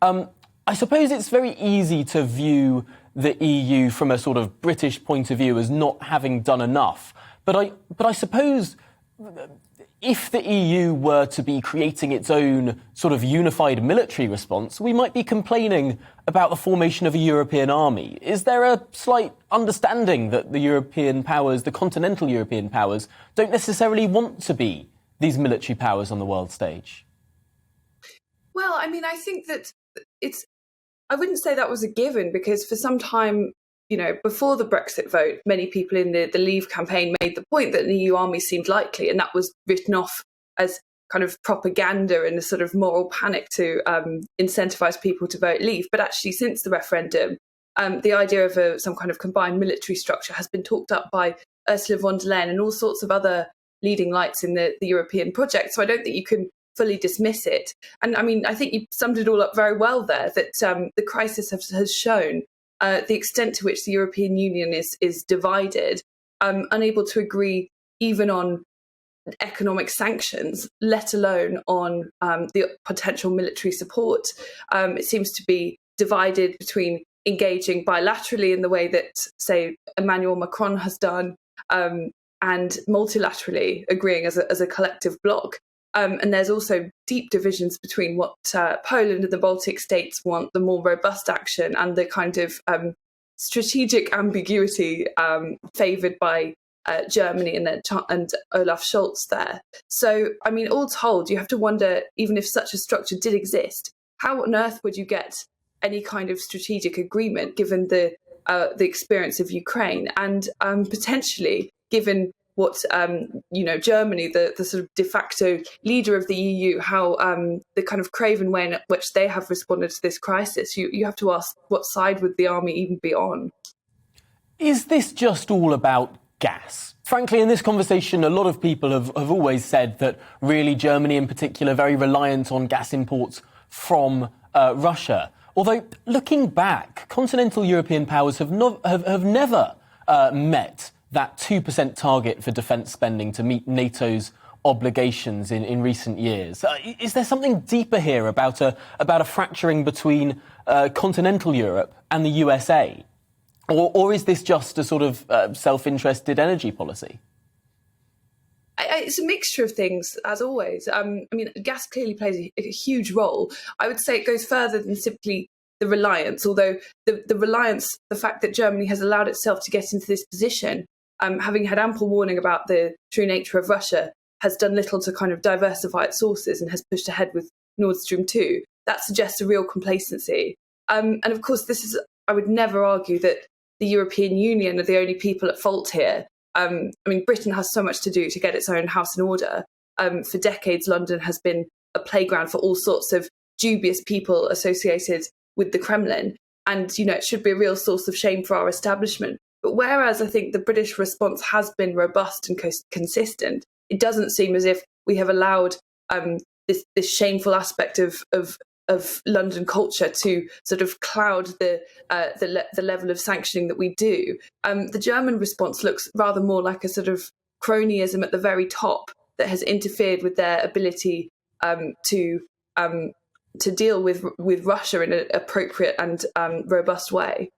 I suppose it's very easy to view the EU from a sort of British point of view as not having done enough. But I suppose if the EU were to be creating its own sort of unified military response, we might be complaining about the formation of a European army. Is there a slight understanding that the European powers, the continental European powers, don't necessarily want to be these military powers on the world stage? Well, I mean, I think that I wouldn't say that was a given, because for some time, before the Brexit vote, many people in the Leave campaign made the point that an EU army seemed likely, and that was written off as kind of propaganda and a sort of moral panic to incentivise people to vote Leave. But actually, since the referendum, the idea of some kind of combined military structure has been talked up by Ursula von der Leyen and all sorts of other leading lights in the European project. So I don't think you can fully dismiss it. And I mean, I think you summed it all up very well there, that the crisis has shown the extent to which the European Union is divided, unable to agree even on economic sanctions, let alone on the potential military support. It seems to be divided between engaging bilaterally in the way that, say, Emmanuel Macron has done, and multilaterally agreeing as a collective bloc. And there's also deep divisions between what Poland and the Baltic states want, the more robust action, and the kind of strategic ambiguity favoured by Germany and Olaf Scholz there. So, I mean, all told, you have to wonder, even if such a structure did exist, how on earth would you get any kind of strategic agreement given the experience of Ukraine, and potentially given what Germany, the sort of de facto leader of the EU, how the kind of craven way in which they have responded to this crisis. You have to ask, what side would the army even be on? Is this just all about gas? Frankly, in this conversation, a lot of people have always said that really Germany in particular very reliant on gas imports from Russia. Although, looking back, continental European powers have never met that 2% target for defence spending to meet NATO's obligations in recent years. Is there something deeper here about a fracturing between continental Europe and the USA? Or is this just a sort of self-interested energy policy? It's a mixture of things, as always. I mean, gas clearly plays a huge role. I would say it goes further than simply the reliance, although the reliance, the fact that Germany has allowed itself to get into this position, having had ample warning about the true nature of Russia, has done little to kind of diversify its sources and has pushed ahead with Nord Stream 2. That suggests a real complacency. And of course, I would never argue that the European Union are the only people at fault here. I mean, Britain has so much to do to get its own house in order. For decades, London has been a playground for all sorts of dubious people associated with the Kremlin. And, it should be a real source of shame for our establishment. But whereas I think the British response has been robust and consistent, it doesn't seem as if we have allowed this shameful aspect of London culture to sort of cloud the level of sanctioning that we do. The German response looks rather more like a sort of cronyism at the very top that has interfered with their ability to deal with Russia in an appropriate and robust way.